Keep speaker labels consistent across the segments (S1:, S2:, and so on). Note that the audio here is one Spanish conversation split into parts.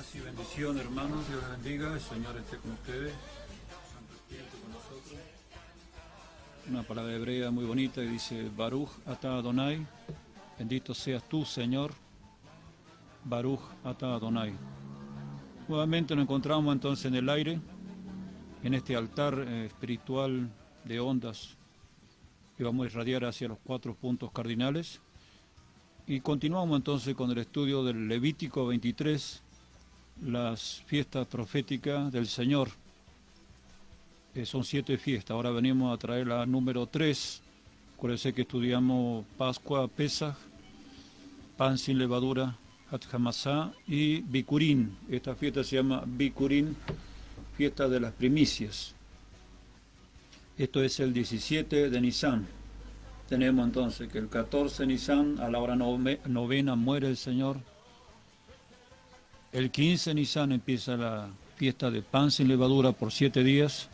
S1: Paz y bendición, hermanos. Dios les bendiga. El Señor esté con ustedes. Santo Espíritu con nosotros. Una palabra hebrea muy bonita que dice: Baruch atah Adonai. Bendito seas tú, Señor. Baruch atah Adonai. Nuevamente nos encontramos entonces en el aire, en este altar espiritual de ondas que vamos a irradiar hacia los 4 puntos cardinales. Y continuamos entonces con el estudio del Levítico 23, las fiestas proféticas del Señor. Son 7 fiestas, ahora venimos a traer la número 3. Acuérdense que estudiamos Pascua, Pesaj, pan sin levadura, Hat Hamasá y Bikurín. Esta fiesta se llama Bikurín, fiesta de las primicias. Esto es el 17 de Nisan. Tenemos entonces que el 14 de Nisan, a la hora novena, muere el Señor. El 15 de Nisan empieza la fiesta de pan sin levadura por 7 días.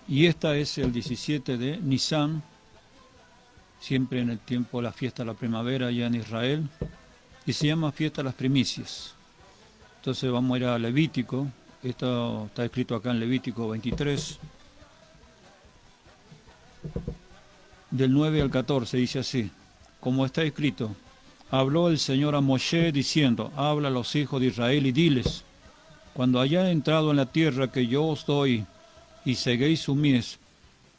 S1: Y esta es el 17 de Nisan, siempre en el tiempo de la fiesta de la primavera allá en Israel. Y se llama fiesta de las primicias. Entonces vamos a ir a Levítico. Esto está escrito acá en Levítico 23. Del 9 al 14 dice así: como está escrito, habló el Señor a Moshe diciendo: habla a los hijos de Israel y diles: cuando hayan entrado en la tierra que yo os doy y seguéis su mies,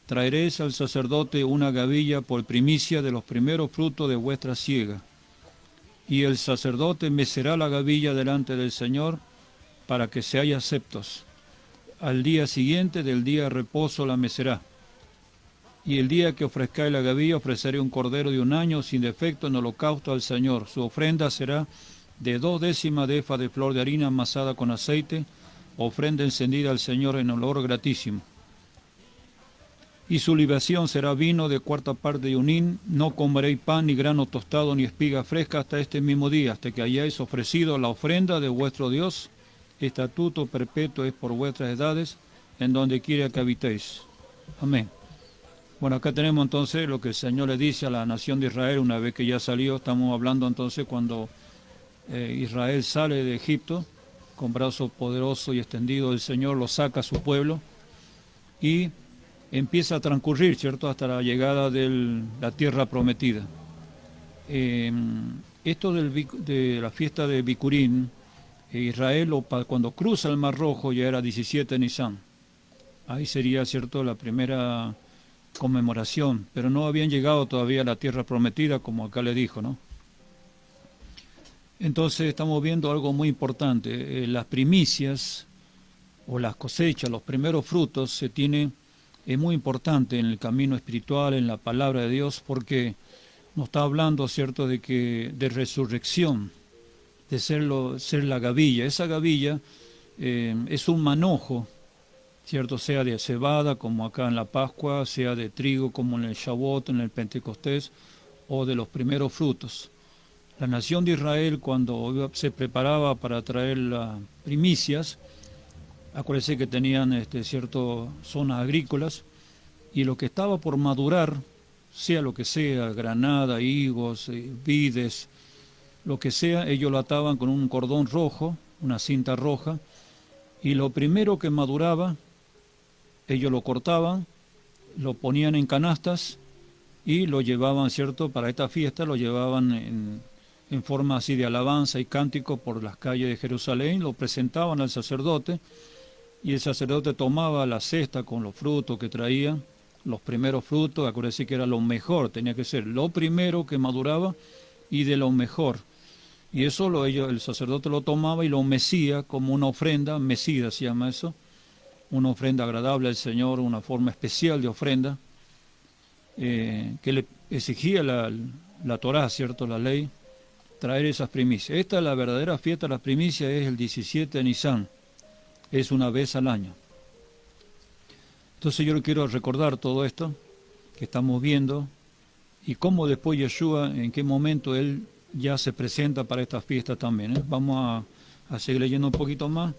S1: traeréis al sacerdote una gavilla por primicia de los primeros frutos de vuestra siega. Y el sacerdote mecerá la gavilla delante del Señor para que seáis aceptos. Al día siguiente del día de reposo la mecerá. Y el día que ofrezcáis la gavilla, ofreceré un cordero de 1 año sin defecto en holocausto al Señor. Su ofrenda será de 2/10 de efa de flor de harina amasada con aceite, ofrenda encendida al Señor en olor gratísimo. Y su libación será vino de 1/4 parte de un hin. No comeréis pan, ni grano tostado, ni espiga fresca hasta este mismo día, hasta que hayáis ofrecido la ofrenda de vuestro Dios. Estatuto perpetuo es por vuestras edades, en donde quiera que habitéis. Amén. Bueno, acá tenemos entonces lo que el Señor le dice a la nación de Israel una vez que ya salió. Estamos hablando entonces cuando Israel sale de Egipto, con brazo poderoso y extendido el Señor lo saca a su pueblo y empieza a transcurrir, ¿cierto?, hasta la llegada de la tierra prometida. Esto de la fiesta de Bikurín, Israel cuando cruza el Mar Rojo ya era 17 de Nisan. Ahí sería, ¿cierto?, la primera conmemoración, pero no habían llegado todavía a la tierra prometida, como acá le dijo, ¿no? Entonces estamos viendo algo muy importante. Las primicias o las cosechas, los primeros frutos, es muy importante en el camino espiritual, en la palabra de Dios, porque nos está hablando, ¿cierto?, de resurrección, de ser la gavilla. Esa gavilla es un manojo, ¿cierto?, sea de cebada, como acá en la Pascua, sea de trigo, como en el Shavuot, en el Pentecostés, o de los primeros frutos. La nación de Israel, cuando se preparaba para traer las primicias, acuérdense que tenían ciertas zonas agrícolas, y lo que estaba por madurar, sea lo que sea, granada, higos, vides, lo que sea, ellos lo ataban con un cordón rojo, una cinta roja, y lo primero que maduraba, ellos lo cortaban, lo ponían en canastas y lo llevaban, ¿cierto?, para esta fiesta, lo llevaban en forma así de alabanza y cántico por las calles de Jerusalén, lo presentaban al sacerdote y el sacerdote tomaba la cesta con los frutos que traían, los primeros frutos, acuérdense que era lo mejor, tenía que ser lo primero que maduraba y de lo mejor. Y eso el sacerdote lo tomaba y lo mecía como una ofrenda, mecida se llama eso, una ofrenda agradable al Señor, una forma especial de ofrenda, que le exigía la Torá, ¿cierto?, la ley, traer esas primicias. Esta es la verdadera fiesta de las primicias, es el 17 de Nisan, es una vez al año. Entonces yo le quiero recordar todo esto que estamos viendo y cómo después Yeshua, en qué momento él ya se presenta para esta fiesta también, ¿eh? Vamos a seguir leyendo un poquito más.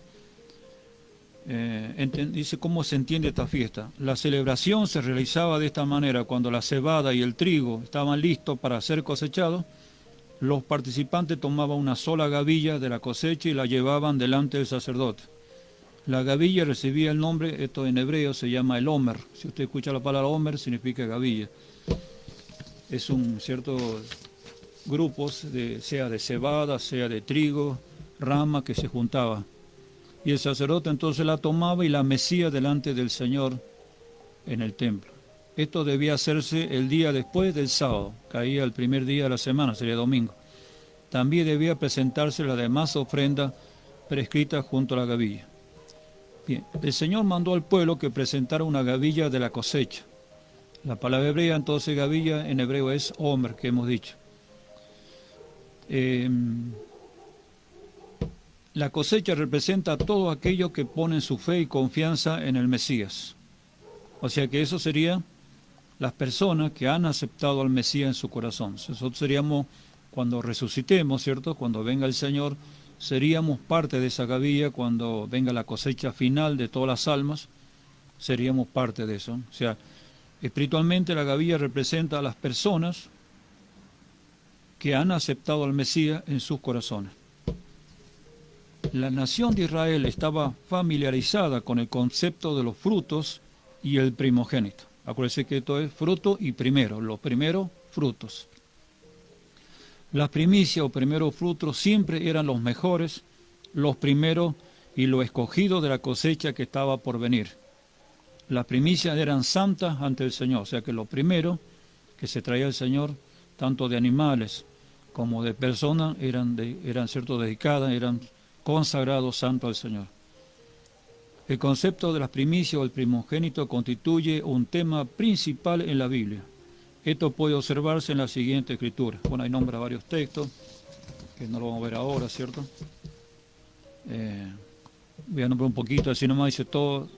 S1: Dice cómo se entiende esta fiesta. La celebración se realizaba de esta manera: cuando la cebada y el trigo estaban listos para ser cosechados, los participantes tomaban una sola gavilla de la cosecha y la llevaban delante del sacerdote. La gavilla recibía el nombre, esto en hebreo se llama el homer. Si usted escucha la palabra homer, significa gavilla. Es un cierto grupos, sea de cebada, sea de trigo, rama que se juntaba. Y el sacerdote entonces la tomaba y la mecía delante del Señor en el templo. Esto debía hacerse el día después del sábado, caía el primer día de la semana, sería domingo. También debía presentarse la demás ofrenda prescrita junto a la gavilla. Bien, el Señor mandó al pueblo que presentara una gavilla de la cosecha. La palabra hebrea, entonces, gavilla en hebreo es homer, que hemos dicho. La cosecha representa todo aquello que ponen su fe y confianza en el Mesías. O sea que eso sería las personas que han aceptado al Mesías en su corazón. Nosotros seríamos, cuando resucitemos, ¿cierto? Cuando venga el Señor, seríamos parte de esa gavilla. Cuando venga la cosecha final de todas las almas, seríamos parte de eso. O sea, espiritualmente la gavilla representa a las personas que han aceptado al Mesías en sus corazones. La nación de Israel estaba familiarizada con el concepto de los frutos y el primogénito. Acuérdense que esto es fruto y primero, los primeros frutos. Las primicias o primeros frutos siempre eran los mejores, los primeros y lo escogido de la cosecha que estaba por venir. Las primicias eran santas ante el Señor, o sea que lo primero que se traía el Señor, tanto de animales como de personas, eran cierto, dedicadas, eran consagrados santos al Señor. El concepto de las primicias o el primogénito constituye un tema principal en la Biblia. Esto puede observarse en la siguiente escritura. Bueno, ahí nombra varios textos, que no lo vamos a ver ahora, ¿cierto? Voy a nombrar un poquito, así nomás dice, todo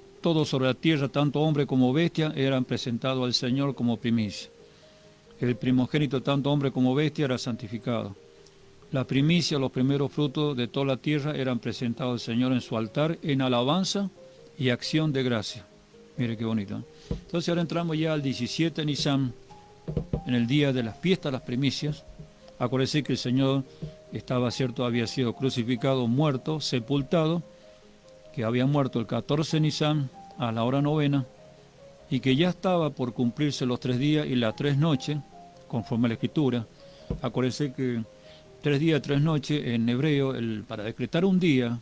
S1: sobre la tierra, tanto hombre como bestia, eran presentados al Señor como primicia. El primogénito, tanto hombre como bestia, era santificado. La primicia, los primeros frutos de toda la tierra, eran presentados al Señor en su altar en alabanza y acción de gracia. Mire qué bonito, ¿eh? Entonces ahora entramos ya al 17 Nisan, en el día de las fiestas, las primicias. Acuérdense que el Señor estaba, cierto, había sido crucificado, muerto, sepultado, que había muerto el 14 Nisan a la hora novena, y que ya estaba por cumplirse los 3 días y las 3 noches, conforme a la Escritura. Acuérdense que 3 días, 3 noches, en hebreo, para decretar un día,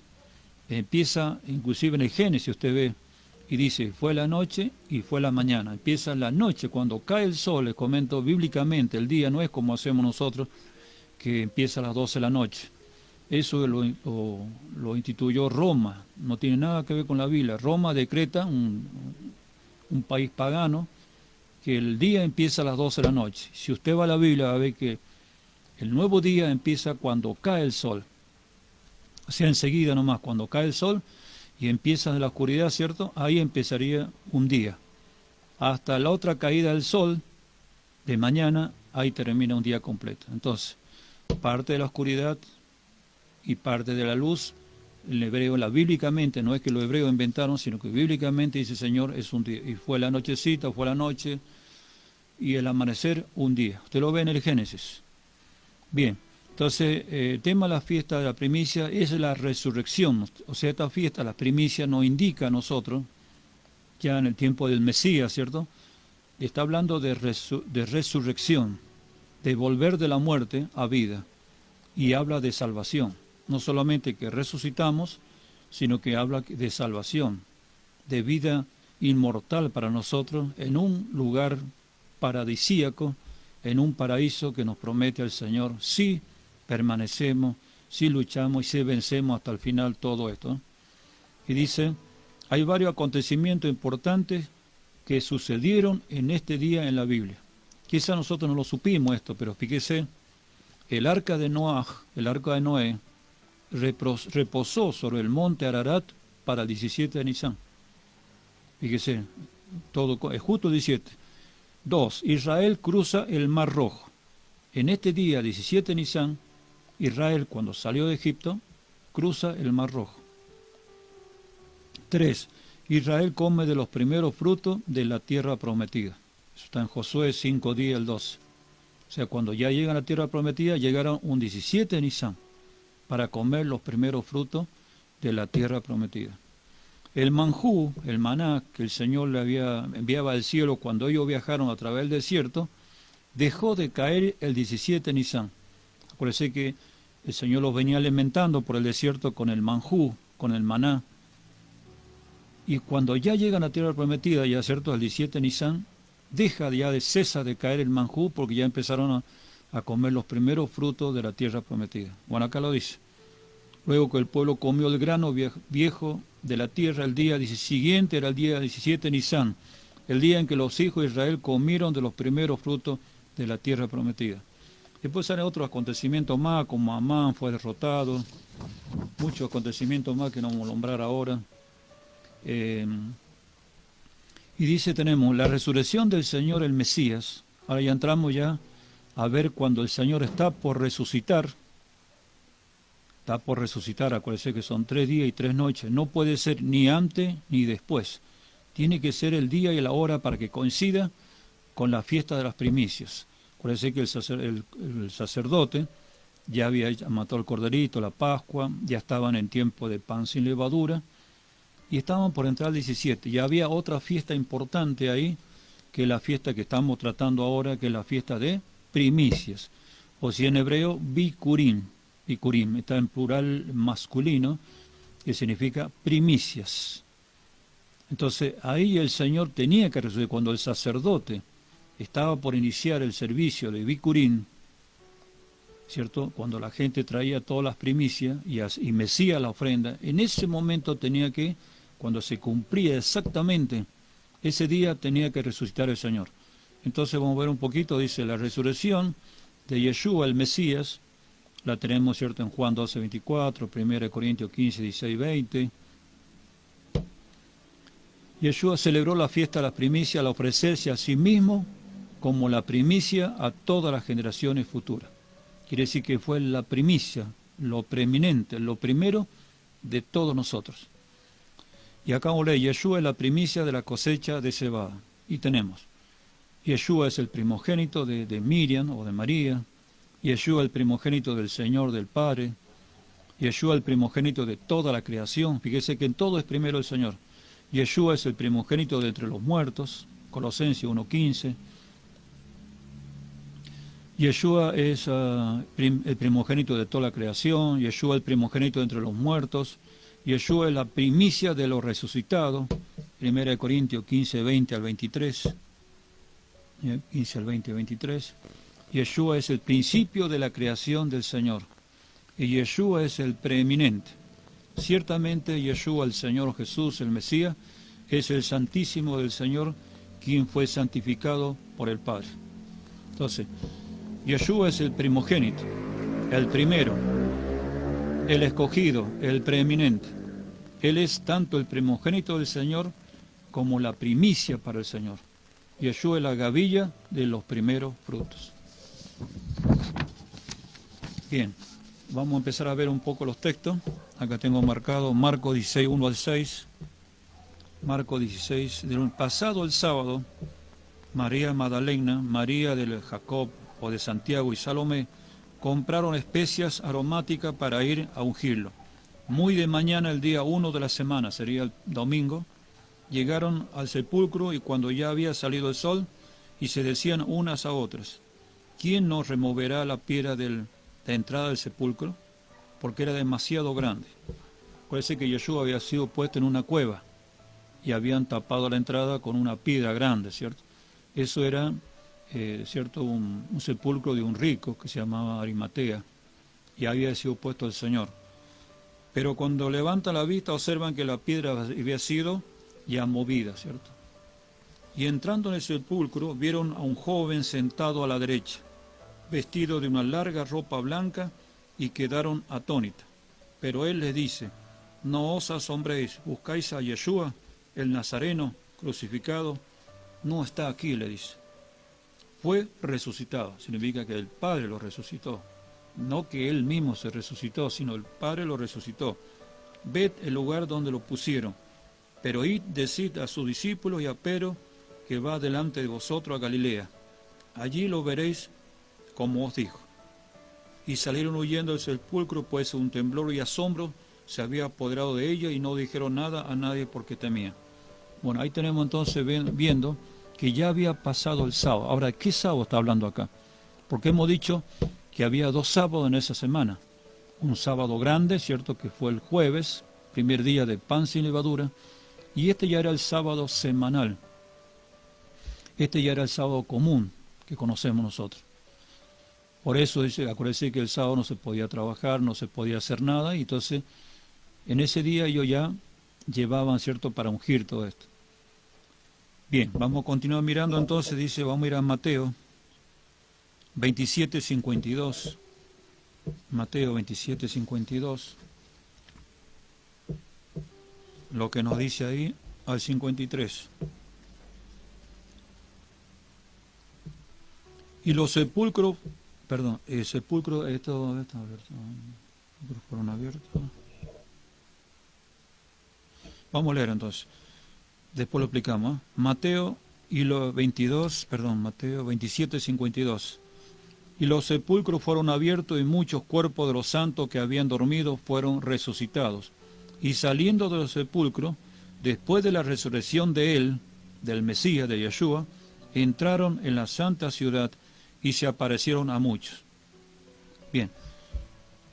S1: empieza, inclusive en el Génesis, usted ve, y dice, fue la noche y fue la mañana. Empieza la noche, cuando cae el sol, les comento bíblicamente, el día no es como hacemos nosotros, que empieza a las 12 de la noche. Eso lo instituyó Roma, no tiene nada que ver con la Biblia. Roma decreta, un país pagano, que el día empieza a las 12 de la noche. Si usted va a la Biblia va a ver que el nuevo día empieza cuando cae el sol. O sea, enseguida nomás, cuando cae el sol y empieza la oscuridad, ¿cierto? Ahí empezaría un día. Hasta la otra caída del sol de mañana, ahí termina un día completo. Entonces, parte de la oscuridad y parte de la luz, el hebreo, bíblicamente, no es que los hebreos inventaron, sino que bíblicamente dice, Señor, es un día. Y fue la nochecita, fue la noche, y el amanecer, un día. Usted lo ve en el Génesis. Bien, entonces, el tema de la fiesta de la primicia es la resurrección. O sea, esta fiesta, la primicia, nos indica a nosotros, ya en el tiempo del Mesías, ¿cierto? Está hablando de resurrección, de volver de la muerte a vida, y habla de salvación. No solamente que resucitamos, sino que habla de salvación, de vida inmortal para nosotros, en un lugar paradisíaco, en un paraíso que nos promete el Señor, si permanecemos, si luchamos y si vencemos hasta el final todo esto. Y dice, hay varios acontecimientos importantes que sucedieron en este día en la Biblia. Quizá nosotros no lo supimos esto, pero fíjese, el arca de Noé, reposó sobre el monte Ararat para el 17 de Nisan. Fíjese, todo es justo 17. 2. Israel cruza el Mar Rojo. En este día, 17 de Nisan, Israel, cuando salió de Egipto, cruza el Mar Rojo. 3. Israel come de los primeros frutos de la tierra prometida. Eso está en Josué 5, 10 al 12. O sea, cuando ya llegan a la tierra prometida, llegaron un 17 de Nisan para comer los primeros frutos de la tierra prometida. El manjú, el maná que el Señor le enviaba al cielo cuando ellos viajaron a través del desierto, dejó de caer el 17 de Nisan. Acuérdense que el Señor los venía alimentando por el desierto con el manjú, con el maná. Y cuando ya llegan a la tierra prometida, ya cierto, el 17 de Nisan, cesa de caer el manjú porque ya empezaron a comer los primeros frutos de la tierra prometida. Bueno, acá lo dice. Luego que el pueblo comió el grano viejo de la tierra, el día siguiente era el día 17 de Nisan, el día en que los hijos de Israel comieron de los primeros frutos de la tierra prometida. Después salen otros acontecimientos más, como Amán fue derrotado, muchos acontecimientos más que no vamos a nombrar ahora. Y dice, tenemos la resurrección del Señor el Mesías. Ahora ya entramos ya a ver cuando el Señor está por resucitar. Está por resucitar, acuérdense que son 3 días y 3 noches. No puede ser ni antes ni después. Tiene que ser el día y la hora para que coincida con la fiesta de las primicias. Acuérdense que el sacerdote ya había matado el corderito, la Pascua, ya estaban en tiempo de pan sin levadura, y estaban por entrar al 17. Ya había otra fiesta importante ahí, que es la fiesta que estamos tratando ahora, que es la fiesta de primicias, o si en hebreo, Bikurim. Bikurim está en plural masculino, que significa primicias. Entonces ahí el Señor tenía que resolver, cuando el sacerdote estaba por iniciar el servicio de Bikurim, ¿cierto? Cuando la gente traía todas las primicias y mecía la ofrenda, en ese momento tenía que, cuando se cumplía exactamente ese día, tenía que resucitar el Señor. Entonces vamos a ver un poquito, dice, la resurrección de Yeshua, el Mesías, la tenemos, ¿cierto?, en Juan 12, 24, 1 Corintios 15, 16, 20. Yeshua celebró la fiesta de las primicias al ofrecerse a sí mismo como la primicia a todas las generaciones futuras. Quiere decir que fue la primicia, lo preeminente, lo primero de todos nosotros. Y acá vamos a leer, Yeshua es la primicia de la cosecha de cebada. Y tenemos, Yeshua es el primogénito de Miriam o de María, Yeshua el primogénito del Señor del Padre, Yeshua el primogénito de toda la creación. Fíjese que en todo es primero el Señor. Yeshua es el primogénito de entre los muertos, Colosenses 1:15. Yeshua es el primogénito de toda la creación, Yeshua el primogénito de entre los muertos, Yeshua es la primicia de los resucitados, 1 Corintios 15, 20 al 23, 15 al 20 al 23. Yeshua es el principio de la creación del Señor, y Yeshua es el preeminente. Ciertamente Yeshua, el Señor Jesús, el Mesías, es el Santísimo del Señor, quien fue santificado por el Padre. Entonces, Yeshua es el primogénito, el primero, el escogido, el preeminente. Él es tanto el primogénito del Señor como la primicia para el Señor. Yeshua es la gavilla de los primeros frutos. Bien, vamos a empezar a ver un poco los textos. Acá tengo marcado Marcos 16, 1 al 6. Marcos 16, pasado el sábado, María Magdalena, María del Jacob o de Santiago y Salomé compraron especias aromáticas para ir a ungirlo. Muy de mañana, el día 1 de la semana, sería el domingo, llegaron al sepulcro y cuando ya había salido el sol, y se decían unas a otras, ¿quién nos removerá la piedra de entrada del sepulcro? Porque era demasiado grande. Parece que Yeshua había sido puesto en una cueva y habían tapado la entrada con una piedra grande, ¿cierto? Eso era, ¿cierto?, un sepulcro de un rico que se llamaba Arimatea y había sido puesto el Señor. Pero cuando levantan la vista observan que la piedra había sido ya movida, ¿cierto? Y entrando en el sepulcro vieron a un joven sentado a la derecha, vestido de una larga ropa blanca, y quedaron atónitas. Pero él les dice, no os asombréis, buscáis a Yeshua, el Nazareno, crucificado, no está aquí, le dice. Fue resucitado, significa que el Padre lo resucitó. No que él mismo se resucitó, sino el Padre lo resucitó. Ved el lugar donde lo pusieron, pero id, decid a sus discípulos y a Pedro que va delante de vosotros a Galilea. Allí lo veréis como os dijo. Y salieron huyendo del sepulcro, pues un temblor y asombro se había apoderado de ella, y no dijeron nada a nadie porque temían. Bueno, ahí tenemos entonces viendo que ya había pasado el sábado. Ahora, ¿qué sábado está hablando acá? Porque hemos dicho que había 2 sábados en esa semana. Un sábado grande, ¿cierto?, que fue el jueves, primer día de pan sin levadura, y este ya era el sábado semanal. Este ya era el sábado común que conocemos nosotros. Por eso dice, acuérdense que el sábado no se podía trabajar, no se podía hacer nada, y entonces en ese día ellos ya llevaban, ¿cierto?, para ungir todo esto. Bien, vamos a continuar mirando entonces, dice, vamos a ir a Mateo 27:52. Mateo 27:52. Lo que nos dice ahí al 53. Y los sepulcros, perdón, sepulcros fueron abiertos. Vamos a leer entonces. Después lo explicamos. Mateo 27:52. Y los sepulcros fueron abiertos y muchos cuerpos de los santos que habían dormido fueron resucitados. Y saliendo de los sepulcros, después de la resurrección de él, del Mesías, de Yeshua, entraron en la santa ciudad y se aparecieron a muchos. Bien,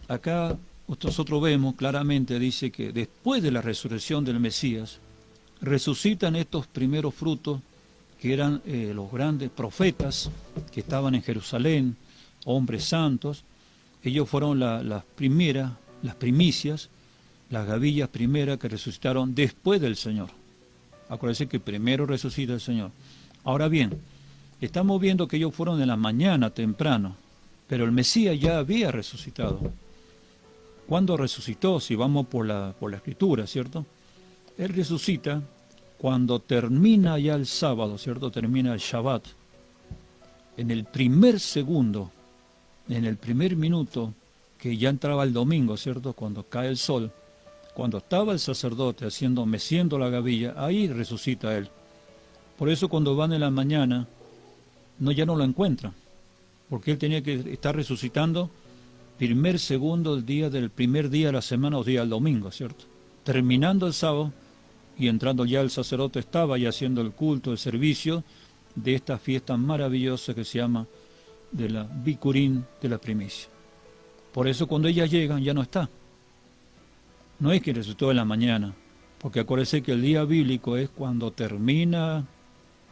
S1: acá nosotros vemos claramente, dice que después de la resurrección del Mesías, resucitan estos primeros frutos que eran los grandes profetas que estaban en Jerusalén, hombres santos. Ellos fueron las primicias, las gavillas primeras que resucitaron después del Señor. Acuérdense que primero resucita el Señor. Ahora bien, estamos viendo que ellos fueron en la mañana temprano, pero el Mesías ya había resucitado. ¿Cuándo resucitó? Si vamos por la Escritura, ¿cierto? Él resucita cuando termina ya el sábado, ¿cierto? Termina el Shabbat. En el primer segundo, en el primer minuto, que ya entraba el domingo, ¿cierto? Cuando cae el sol, cuando estaba el sacerdote meciendo la gavilla, ahí resucita él. Por eso cuando van en la mañana, ya no lo encuentran, porque él tenía que estar resucitando del primer día de la semana o día del domingo, ¿cierto? Terminando el sábado y entrando ya el sacerdote, estaba ya haciendo el culto, el servicio de esta fiesta maravillosa que se llama de la Bikurim, de la primicia. Por eso cuando ellas llegan ya no está. No es que resucitó en la mañana, porque acuérdense que el día bíblico es cuando termina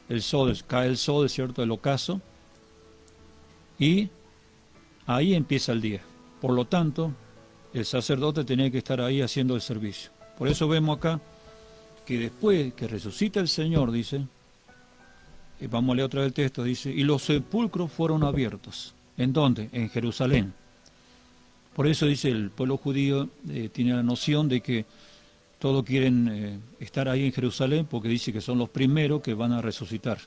S1: el sol, cae el sol, ¿cierto?, el ocaso, y ahí empieza el día. Por lo tanto, el sacerdote tenía que estar ahí haciendo el servicio. Por eso vemos acá que después que resucita el Señor, dice, y vamos a leer otra vez el texto, dice, y los sepulcros fueron abiertos. ¿En dónde? En Jerusalén. Por eso dice, el pueblo judío tiene la noción de que todos quieren estar ahí en Jerusalén porque dice que son los primeros que van a resucitar.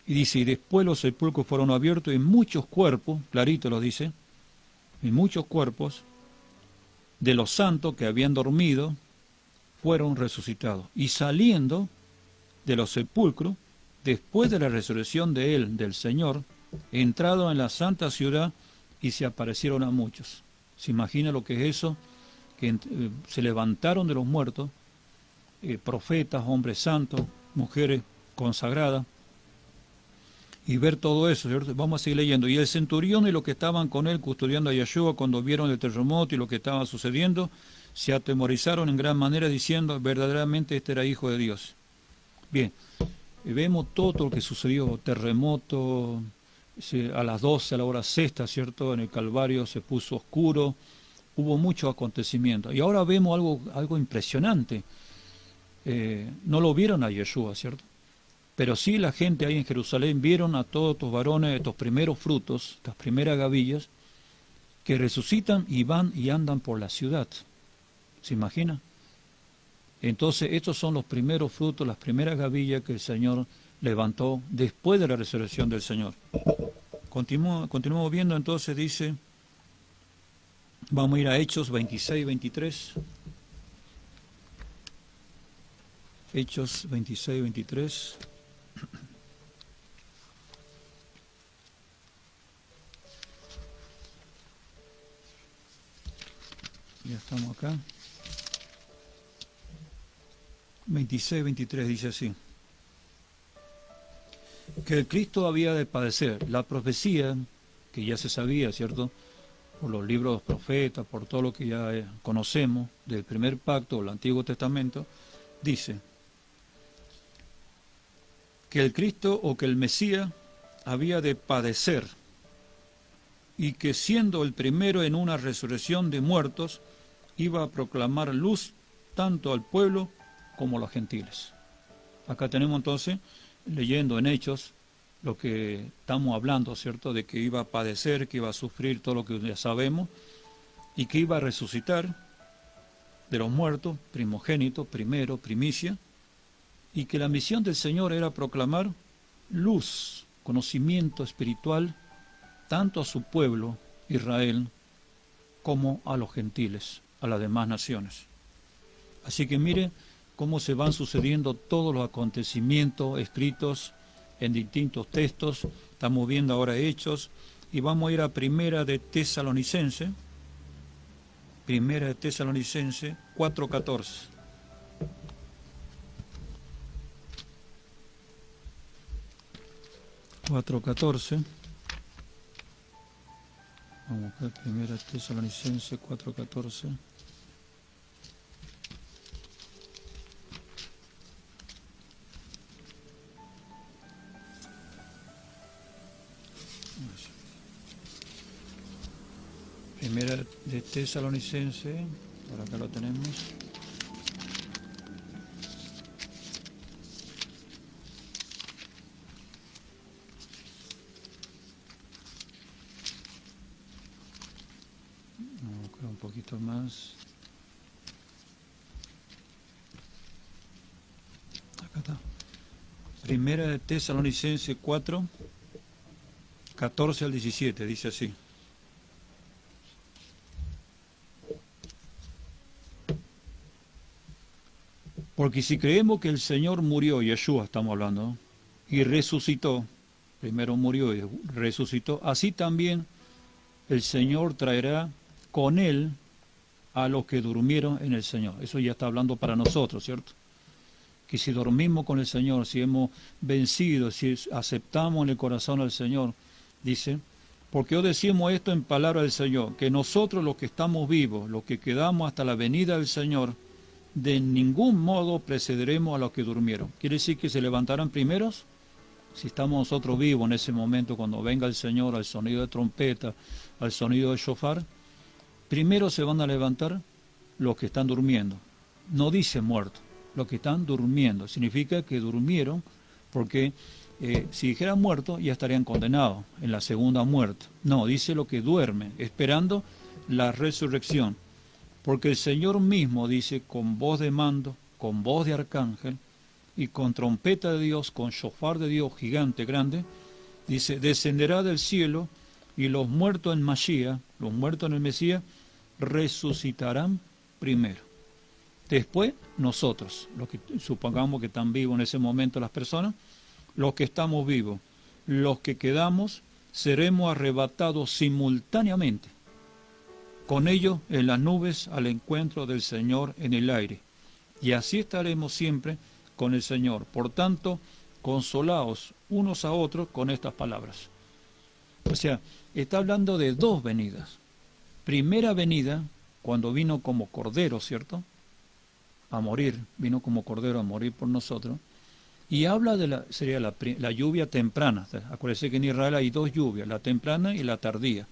S1: Y dice, y después los sepulcros fueron abiertos y muchos cuerpos, clarito lo dice, y muchos cuerpos de los santos que habían dormido fueron resucitados. Y saliendo de los sepulcros, después de la resurrección de él, del Señor, entraron en la santa ciudad y se aparecieron a muchos. ¿Se imagina lo que es eso? Que se levantaron de los muertos, profetas, hombres santos, mujeres consagradas, y ver todo eso, ¿cierto? Vamos a seguir leyendo. Y el centurión y los que estaban con él custodiando a Yeshua, cuando vieron el terremoto y lo que estaba sucediendo, se atemorizaron en gran manera diciendo, verdaderamente este era hijo de Dios. Bien, vemos todo lo que sucedió, terremoto, a las 12, a la hora sexta, ¿cierto? En el Calvario se puso oscuro, hubo muchos acontecimientos. Y ahora vemos algo impresionante. No lo vieron a Yeshua, ¿cierto? Pero sí la gente ahí en Jerusalén vieron a todos estos varones, estos primeros frutos, estas primeras gavillas, que resucitan y van y andan por la ciudad. ¿Se imagina? Entonces estos son los primeros frutos, las primeras gavillas que el Señor levantó después de la resurrección del Señor. Continuamos viendo, entonces dice, vamos a ir a Hechos 26-23. Hechos 26-23. Ya estamos acá. 26, 23 dice así. Que el Cristo había de padecer. La profecía, que ya se sabía, ¿cierto?, por los libros de los profetas, por todo lo que ya conocemos del primer pacto, el Antiguo Testamento, dice que el Cristo o que el Mesías había de padecer y que siendo el primero en una resurrección de muertos, iba a proclamar luz tanto al pueblo como a los gentiles. Acá tenemos entonces, leyendo en Hechos, lo que estamos hablando, ¿cierto?, de que iba a padecer, que iba a sufrir todo lo que ya sabemos, y que iba a resucitar de los muertos, primogénito, primero, primicia, y que la misión del Señor era proclamar luz, conocimiento espiritual, tanto a su pueblo, Israel, como a los gentiles, a las demás naciones. Así que mire cómo se van sucediendo todos los acontecimientos escritos en distintos textos. Estamos viendo ahora Hechos, y vamos a ir a Primera de Tesalonicenses 4:14. Vamos a ver, Primera Tesalonicenses 4:14. Primera de Tesalonicenses, por acá lo tenemos. Vamos a buscar un poquito más. Acá está. Primera de Tesalonicenses 4:14 al 17, dice así. Porque si creemos que el Señor murió, Yeshua estamos hablando, y resucitó, primero murió y resucitó, así también el Señor traerá con Él a los que durmieron en el Señor. Eso ya está hablando para nosotros, ¿cierto? Que si dormimos con el Señor, si hemos vencido, si aceptamos en el corazón al Señor, dice, porque os decimos esto en palabra del Señor, que nosotros los que estamos vivos, los que quedamos hasta la venida del Señor, de ningún modo precederemos a los que durmieron. ¿Quiere decir que se levantarán primeros? Si estamos nosotros vivos en ese momento, cuando venga el Señor, al sonido de trompeta, al sonido de shofar, primero se van a levantar los que están durmiendo. No dice muertos, los que están durmiendo. Significa que durmieron, porque si dijeran muertos, ya estarían condenados en la segunda muerte. No, dice los que duermen, esperando la resurrección. Porque el Señor mismo dice, con voz de mando, con voz de arcángel, y con trompeta de Dios, con shofar de Dios gigante, grande, dice, descenderá del cielo, y los muertos en Mashiach, los muertos en el Mesías, resucitarán primero. Después, nosotros, los que supongamos que están vivos en ese momento las personas, los que estamos vivos, los que quedamos, seremos arrebatados simultáneamente con ellos en las nubes al encuentro del Señor en el aire. Y así estaremos siempre con el Señor. Por tanto, consolaos unos a otros con estas palabras. O sea, está hablando de dos venidas. Primera venida, cuando vino como cordero, ¿cierto?, a morir, vino como cordero a morir por nosotros. Y habla de sería la lluvia temprana. Acuérdense que en Israel hay dos lluvias, la temprana y la tardía.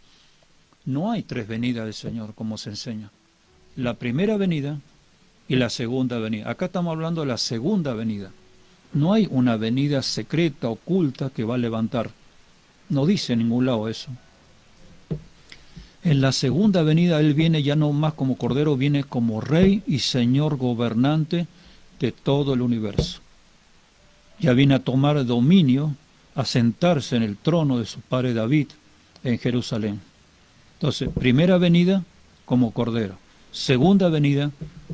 S1: No hay tres venidas del Señor, como se enseña. La primera venida y la segunda venida. Acá estamos hablando de la segunda venida. No hay una venida secreta, oculta, que va a levantar. No dice en ningún lado eso. En la segunda venida Él viene ya no más como Cordero, viene como Rey y Señor gobernante de todo el universo. Ya viene a tomar dominio, a sentarse en el trono de su padre David en Jerusalén. Entonces, primera venida como Cordero, segunda venida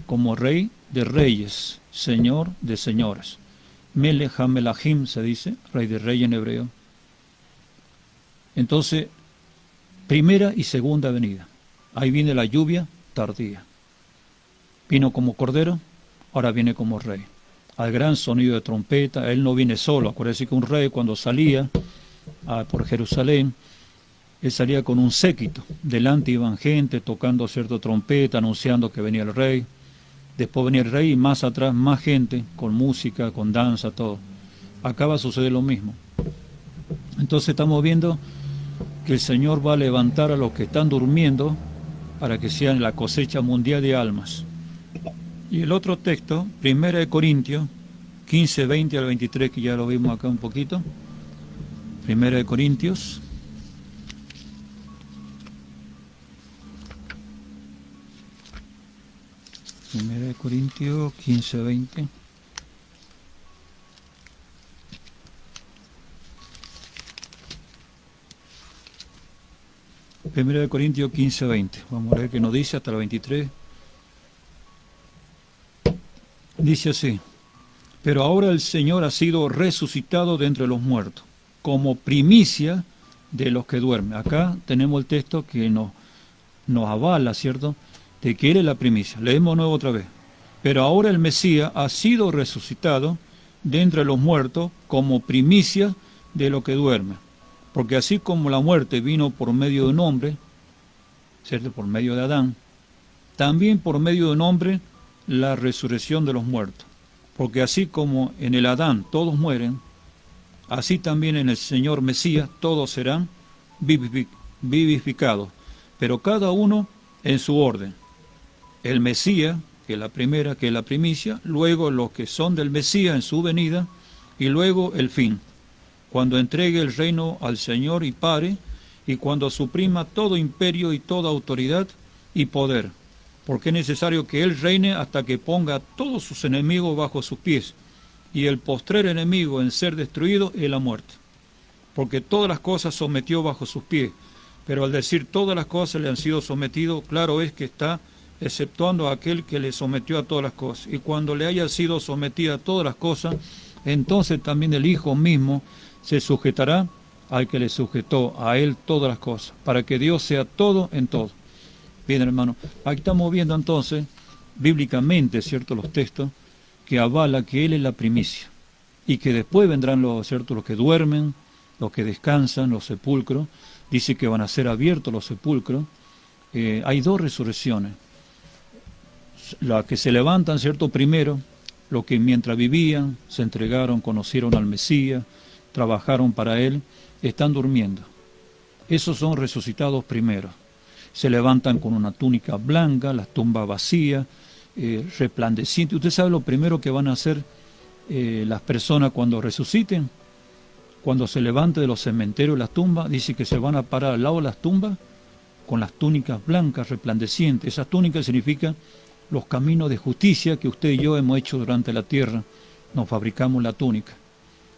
S1: como Rey de reyes, Señor de señores. Melech HaMelachim se dice, Rey de reyes en hebreo. Entonces, primera y segunda venida. Ahí viene la lluvia tardía. Vino como cordero, ahora viene como rey. Al gran sonido de trompeta, él no viene solo. Acuérdense que un rey cuando salía por Jerusalén, él salía con un séquito. Delante iban gente tocando cierta trompeta, anunciando que venía el rey. Después venía el rey y más atrás más gente, con música, con danza, todo. Acá va a suceder lo mismo. Entonces estamos viendo que el Señor va a levantar a los que están durmiendo para que sean la cosecha mundial de almas. Y el otro texto, 1 Corintios 15, 20 al 23, que ya lo vimos acá un poquito. 1 Corintios. Primera de Corintios 15, 20. Primera de Corintios 15, 20. Vamos a ver qué nos dice hasta el 23. Dice así: pero ahora el Señor ha sido resucitado de entre los muertos, como primicia de los que duermen. Acá tenemos el texto que nos avala, ¿cierto?, de que Él es la primicia. Leemos nuevo otra vez. Pero ahora el Mesías ha sido resucitado de entre los muertos como primicia de los que duermen. Porque así como la muerte vino por medio de un hombre, ¿cierto?, por medio de Adán, también por medio de un hombre la resurrección de los muertos. Porque así como en el Adán todos mueren, así también en el Señor Mesías todos serán vivificados, pero cada uno en su orden. El Mesías, que es la primera, que es la primicia, luego los que son del Mesías en su venida, y luego el fin, cuando entregue el reino al Señor y Padre, y cuando suprima todo imperio y toda autoridad y poder, porque es necesario que Él reine hasta que ponga a todos sus enemigos bajo sus pies, y el postrer enemigo en ser destruido es la muerte, porque todas las cosas sometió bajo sus pies, pero al decir todas las cosas le han sido sometidos, claro es que está exceptuando a aquel que le sometió a todas las cosas, y cuando le haya sido sometida a todas las cosas, entonces también el Hijo mismo se sujetará al que le sujetó a Él todas las cosas, para que Dios sea todo en todo. Bien, hermano, aquí estamos viendo entonces, bíblicamente, ¿cierto?, los textos que avala que Él es la primicia, y que después vendrán los, ¿cierto?, los que duermen, los que descansan, los sepulcros. Dice que van a ser abiertos los sepulcros. Hay dos resurrecciones. Las que se levantan, ¿cierto?, primero, los que mientras vivían, se entregaron, conocieron al Mesías, trabajaron para Él, están durmiendo. Esos son resucitados primero. Se levantan con una túnica blanca, las tumbas vacías, resplandecientes. ¿Usted sabe lo primero que van a hacer las personas cuando resuciten? Cuando se levante de los cementerios las tumbas, dice que se van a parar al lado de las tumbas con las túnicas blancas, resplandecientes. Esas túnicas significan los caminos de justicia que usted y yo hemos hecho durante la tierra. Nos fabricamos la túnica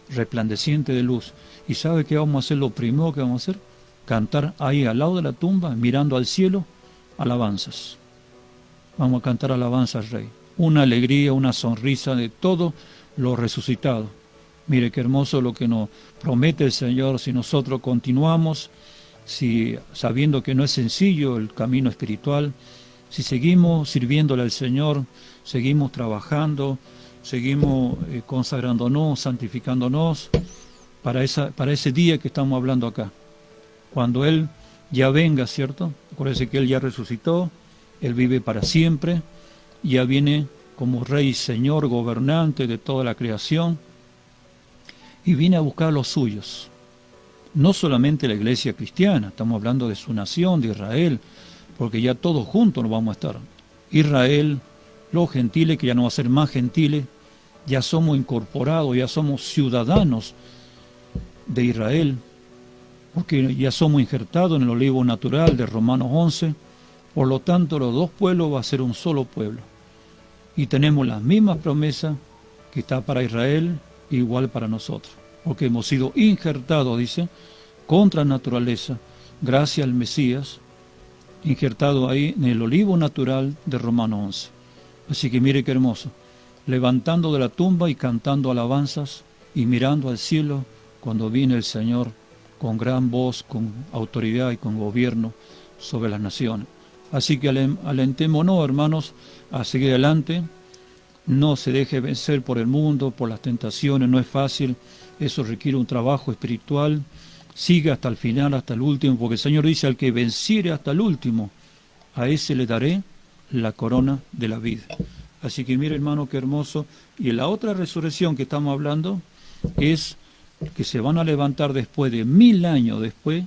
S1: resplandeciente de luz. ¿Y sabe qué vamos a hacer? Lo primero que vamos a hacer, cantar ahí al lado de la tumba, mirando al cielo, alabanzas. Vamos a cantar alabanzas al Rey. Una alegría, una sonrisa de todos los resucitados. Mire qué hermoso lo que nos promete el Señor si nosotros continuamos, si sabiendo que no es sencillo el camino espiritual, si seguimos sirviéndole al Señor, seguimos trabajando, seguimos consagrándonos, santificándonos para ese día que estamos hablando acá. Cuando Él ya venga, ¿cierto? Acuérdense que Él ya resucitó, Él vive para siempre, ya viene como Rey, Señor, gobernante de toda la creación, y viene a buscar a los suyos. No solamente la iglesia cristiana, estamos hablando de su nación, de Israel, porque ya todos juntos nos vamos a estar. Israel, los gentiles, que ya no va a ser más gentiles, ya somos incorporados, ya somos ciudadanos de Israel, porque ya somos injertados en el olivo natural de Romanos 11, por lo tanto los dos pueblos va a ser un solo pueblo. Y tenemos las mismas promesas que está para Israel, igual para nosotros, porque hemos sido injertados, dice, contra naturaleza, gracias al Mesías, injertado ahí en el olivo natural de Romanos 11. Así que mire qué hermoso, levantando de la tumba y cantando alabanzas y mirando al cielo cuando viene el Señor con gran voz, con autoridad y con gobierno sobre las naciones. Así que alentémonos, hermanos, a seguir adelante. No se deje vencer por el mundo, por las tentaciones, no es fácil. Eso requiere un trabajo espiritual. Siga hasta el final, hasta el último, porque el Señor dice, al que venciere hasta el último, a ese le daré la corona de la vida. Así que mire, hermano, qué hermoso. Y la otra resurrección que estamos hablando es que se van a levantar después de 1000 años después,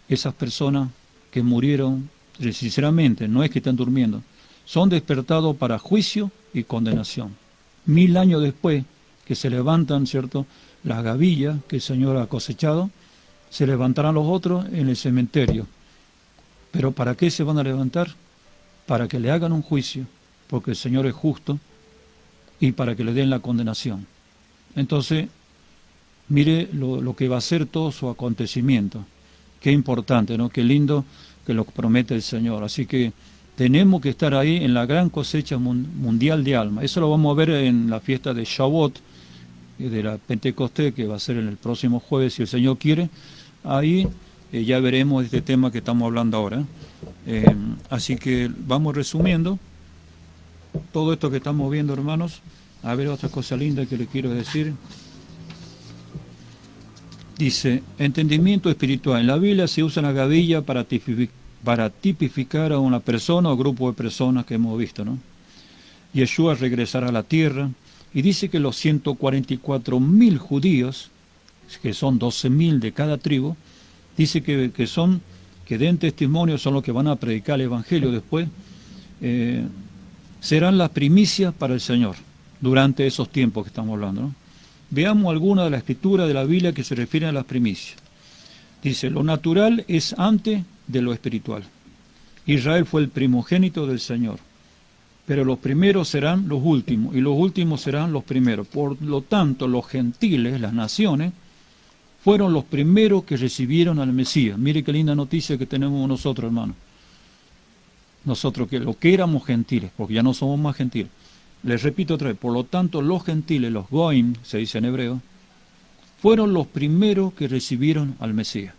S1: esas personas que murieron, sinceramente, no es que están durmiendo, son despertados para juicio y condenación. 1000 años después que se levantan, ¿cierto?, las gavillas que el Señor ha cosechado, se levantarán los otros en el cementerio. ¿Pero para qué se van a levantar? Para que le hagan un juicio, porque el Señor es justo, y para que le den la condenación. Entonces, mire lo que va a ser todo su acontecimiento. Qué importante, ¿no? Qué lindo que lo promete el Señor. Así que tenemos que estar ahí en la gran cosecha mundial de almas. Eso lo vamos a ver en la fiesta de Shavuot, de la Pentecostés, que va a ser en el próximo jueves, si el Señor quiere. Ahí ya veremos este tema que estamos hablando ahora. Así que vamos resumiendo todo esto que estamos viendo, hermanos. A ver, otra cosa linda que le quiero decir. Dice, entendimiento espiritual. En la Biblia se usa la gavilla para tipificar a una persona o grupo de personas que hemos visto, ¿no? Yeshua regresará a la tierra y dice que los 144.000 judíos, que son 12.000 de cada tribu, dice que den testimonio, son los que van a predicar el Evangelio después, serán las primicias para el Señor durante esos tiempos que estamos hablando, ¿no? Veamos alguna de las escrituras de la Biblia que se refieren a las primicias. Dice, lo natural es antes de lo espiritual. Israel fue el primogénito del Señor, pero los primeros serán los últimos, y los últimos serán los primeros. Por lo tanto, los gentiles, las naciones, fueron los primeros que recibieron al Mesías. Mire qué linda noticia que tenemos nosotros, hermanos. Nosotros, que lo que éramos gentiles, porque ya no somos más gentiles. Les repito otra vez, por lo tanto, los gentiles, los goim, se dice en hebreo, fueron los primeros que recibieron al Mesías.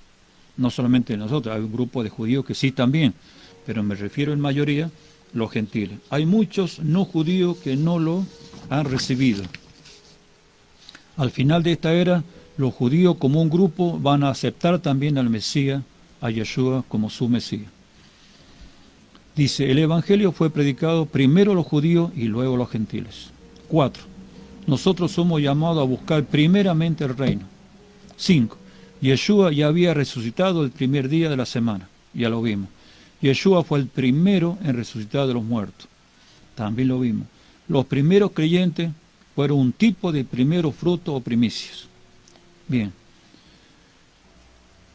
S1: No solamente nosotros, hay un grupo de judíos que sí también, pero me refiero en mayoría los gentiles. Hay muchos no judíos que no lo han recibido. Al final de esta era, los judíos como un grupo van a aceptar también al Mesías, a Yeshua como su Mesías. Dice, el Evangelio fue predicado primero a los judíos y luego a los gentiles. 4. Nosotros somos llamados a buscar primeramente el reino. 5. Yeshua ya había resucitado el primer día de la semana, ya lo vimos. Yeshua fue el primero en resucitar de los muertos, también lo vimos. Los primeros creyentes fueron un tipo de primeros frutos o primicias. Bien.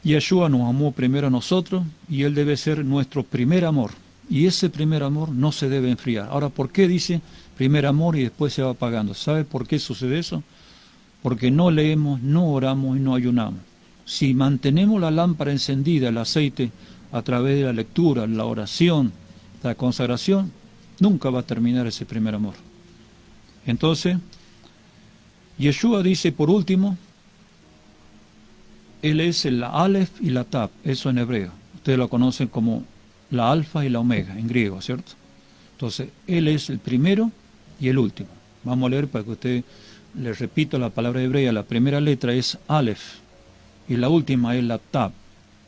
S1: Yeshua nos amó primero a nosotros y Él debe ser nuestro primer amor. Y ese primer amor no se debe enfriar. Ahora, ¿por qué dice primer amor y después se va apagando? ¿Sabe por qué sucede eso? Porque no leemos, no oramos y no ayunamos. Si mantenemos la lámpara encendida, el aceite, a través de la lectura, la oración, la consagración, nunca va a terminar ese primer amor. Entonces, Yeshua dice, por último, Él es la Aleph y la Tab, eso en hebreo. Ustedes lo conocen como la alfa y la omega, en griego, ¿cierto? Entonces, Él es el primero y el último. Vamos a leer para que usted le repita la palabra hebrea. La primera letra es Aleph y la última es la Tab.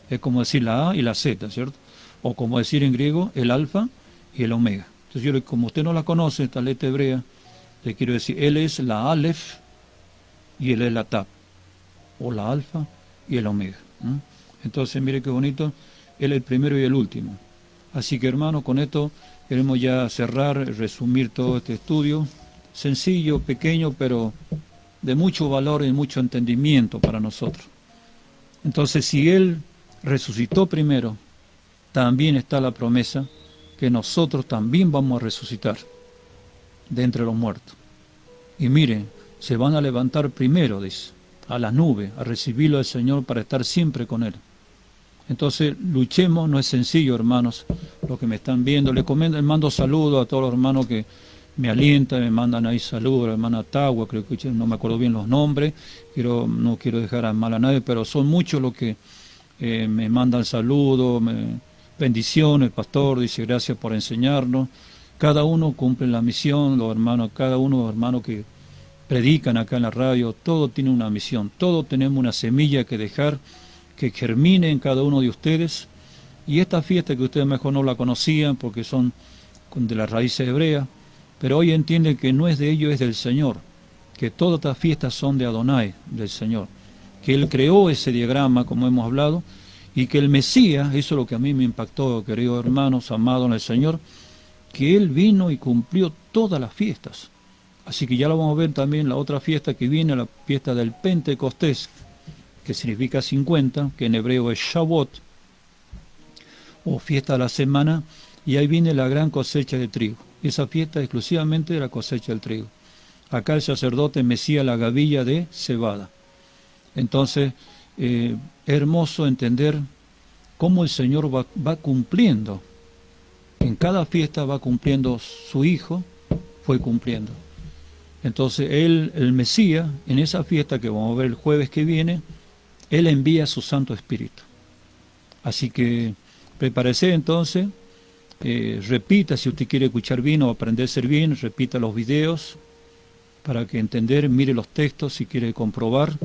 S1: Es como decir la A y la Z, ¿cierto? O como decir en griego el alfa y el omega. Entonces, yo, como usted no la conoce, esta letra hebrea, le quiero decir, Él es la Aleph y Él es la Tab. O la alfa y el omega. Entonces, mire qué bonito, Él es el primero y el último. Así que, hermanos, con esto queremos ya cerrar, resumir todo este estudio, sencillo, pequeño, pero de mucho valor y mucho entendimiento para nosotros. Entonces, si Él resucitó primero, también está la promesa que nosotros también vamos a resucitar de entre los muertos. Y miren, se van a levantar primero, dice, a las nubes, a recibirlo al Señor para estar siempre con Él. Entonces, luchemos, no es sencillo, hermanos, los que me están viendo. Les mando saludos a todos los hermanos que me alientan, me mandan ahí saludos, la hermana Tagua, creo que no me acuerdo bien los nombres, no quiero dejar mal a nadie, pero son muchos los que me mandan saludos, bendiciones, pastor, dice, gracias por enseñarnos. Cada uno cumple la misión, los hermanos, cada uno de los hermanos que predican acá en la radio, todo tiene una misión, todos tenemos una semilla que dejar, que germine en cada uno de ustedes. Y esta fiesta que ustedes mejor no la conocían porque son de las raíces hebreas, pero hoy entienden que no es de ellos, es del Señor, que todas estas fiestas son de Adonai, del Señor, que Él creó ese diagrama, como hemos hablado, y que el Mesías, eso es lo que a mí me impactó, queridos hermanos, amados en el Señor, que Él vino y cumplió todas las fiestas. Así que ya lo vamos a ver también la otra fiesta que viene, la fiesta del Pentecostés, que significa 50, que en hebreo es Shavuot, o fiesta de la semana, y ahí viene la gran cosecha de trigo. Esa fiesta es exclusivamente de la cosecha del trigo. Acá el sacerdote mecía la gavilla de cebada. Entonces, es hermoso entender cómo el Señor va cumpliendo. En cada fiesta va cumpliendo su Hijo, fue cumpliendo. Entonces, el Mesías, en esa fiesta que vamos a ver el jueves que viene, Él envía su Santo Espíritu. Así que prepárese entonces, repita si usted quiere escuchar bien o aprender a ser bien, repita los videos para que entender, mire los textos si quiere comprobar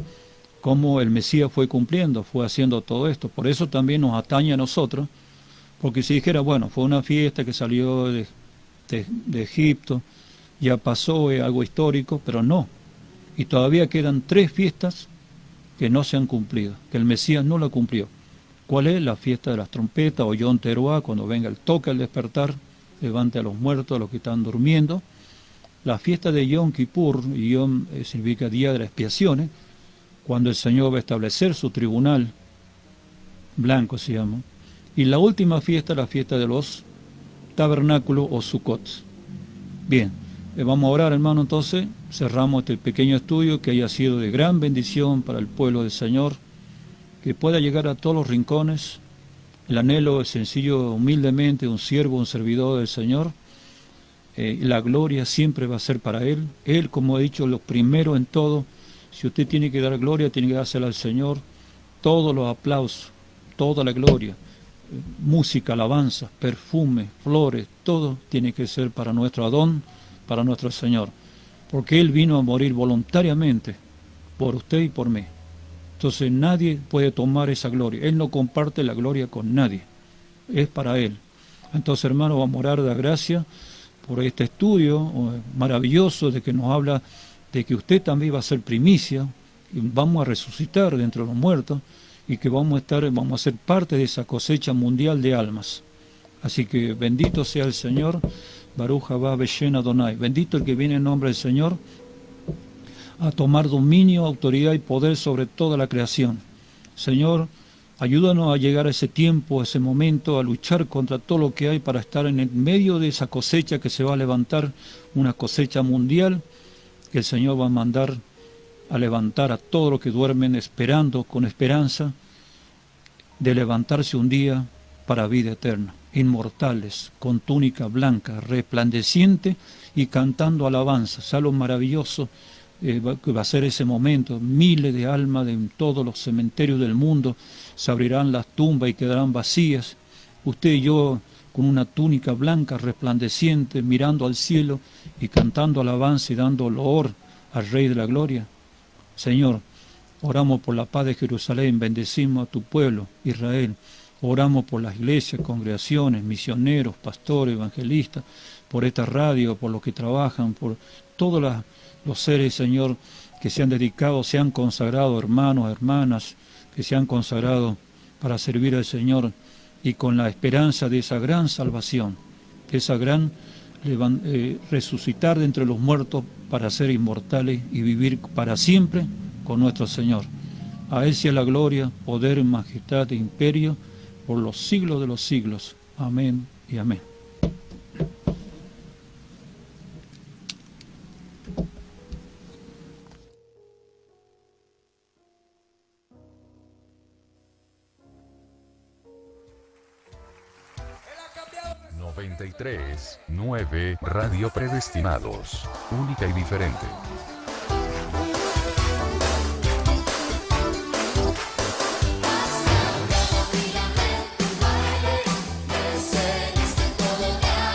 S1: cómo el Mesías fue cumpliendo, fue haciendo todo esto. Por eso también nos atañe a nosotros, porque si dijera, bueno, fue una fiesta que salió de Egipto, ya pasó, es algo histórico, pero no. Y todavía quedan 3 fiestas que no se han cumplido, que el Mesías no la cumplió. ¿Cuál es? La fiesta de las trompetas, o Yom Teruah, cuando venga el toque al despertar, levante a los muertos, a los que están durmiendo. La fiesta de Yom Kippur, y Yom significa día de las expiaciones, cuando el Señor va a establecer su tribunal, blanco se llama. Y la última fiesta, la fiesta de los tabernáculos o Sukkot. Bien, vamos a orar, hermano, entonces, cerramos este pequeño estudio que haya sido de gran bendición para el pueblo del Señor, que pueda llegar a todos los rincones. El anhelo es sencillo, humildemente, un siervo, un servidor del Señor. La gloria siempre va a ser para Él. Él, como he dicho, lo primero en todo. Si usted tiene que dar gloria, tiene que dársela al Señor. Todos los aplausos, toda la gloria, música, alabanza, perfume, flores, todo tiene que ser para nuestro Adón, para nuestro Señor. Porque Él vino a morir voluntariamente por usted y por mí. Entonces nadie puede tomar esa gloria. Él no comparte la gloria con nadie. Es para Él. Entonces, hermanos, vamos a orar de gracia por este estudio maravilloso de que nos habla de que usted también va a ser primicia, y vamos a resucitar de entre los muertos y que vamos a ser parte de esa cosecha mundial de almas. Así que bendito sea el Señor, Baruch haba Beshen Adonai. Bendito el que viene en nombre del Señor a tomar dominio, autoridad y poder sobre toda la creación. Señor, ayúdanos a llegar a ese tiempo, a ese momento, a luchar contra todo lo que hay para estar en el medio de esa cosecha que se va a levantar, una cosecha mundial, que el Señor va a mandar a levantar a todos los que duermen esperando, con esperanza, de levantarse un día para vida eterna, inmortales, con túnica blanca, resplandeciente y cantando alabanzas. Algo maravilloso que va a ser ese momento. Miles de almas de todos los cementerios del mundo se abrirán las tumbas y quedarán vacías. Usted y yo con una túnica blanca resplandeciente, mirando al cielo y cantando alabanza y dando loor al Rey de la Gloria. Señor, oramos por la paz de Jerusalén, bendecimos a tu pueblo, Israel. Oramos por las iglesias, congregaciones, misioneros, pastores, evangelistas, por esta radio, por los que trabajan, por todos los seres, Señor, que se han dedicado, se han consagrado, hermanos, hermanas, que se han consagrado para servir al Señor y con la esperanza de esa gran salvación, de esa gran resucitar de entre los muertos para ser inmortales y vivir para siempre con nuestro Señor. A Él sea la gloria, poder, majestad e imperio por los siglos de los siglos. Amén y amén.
S2: ...93.9 Radio Predestinados, única y diferente.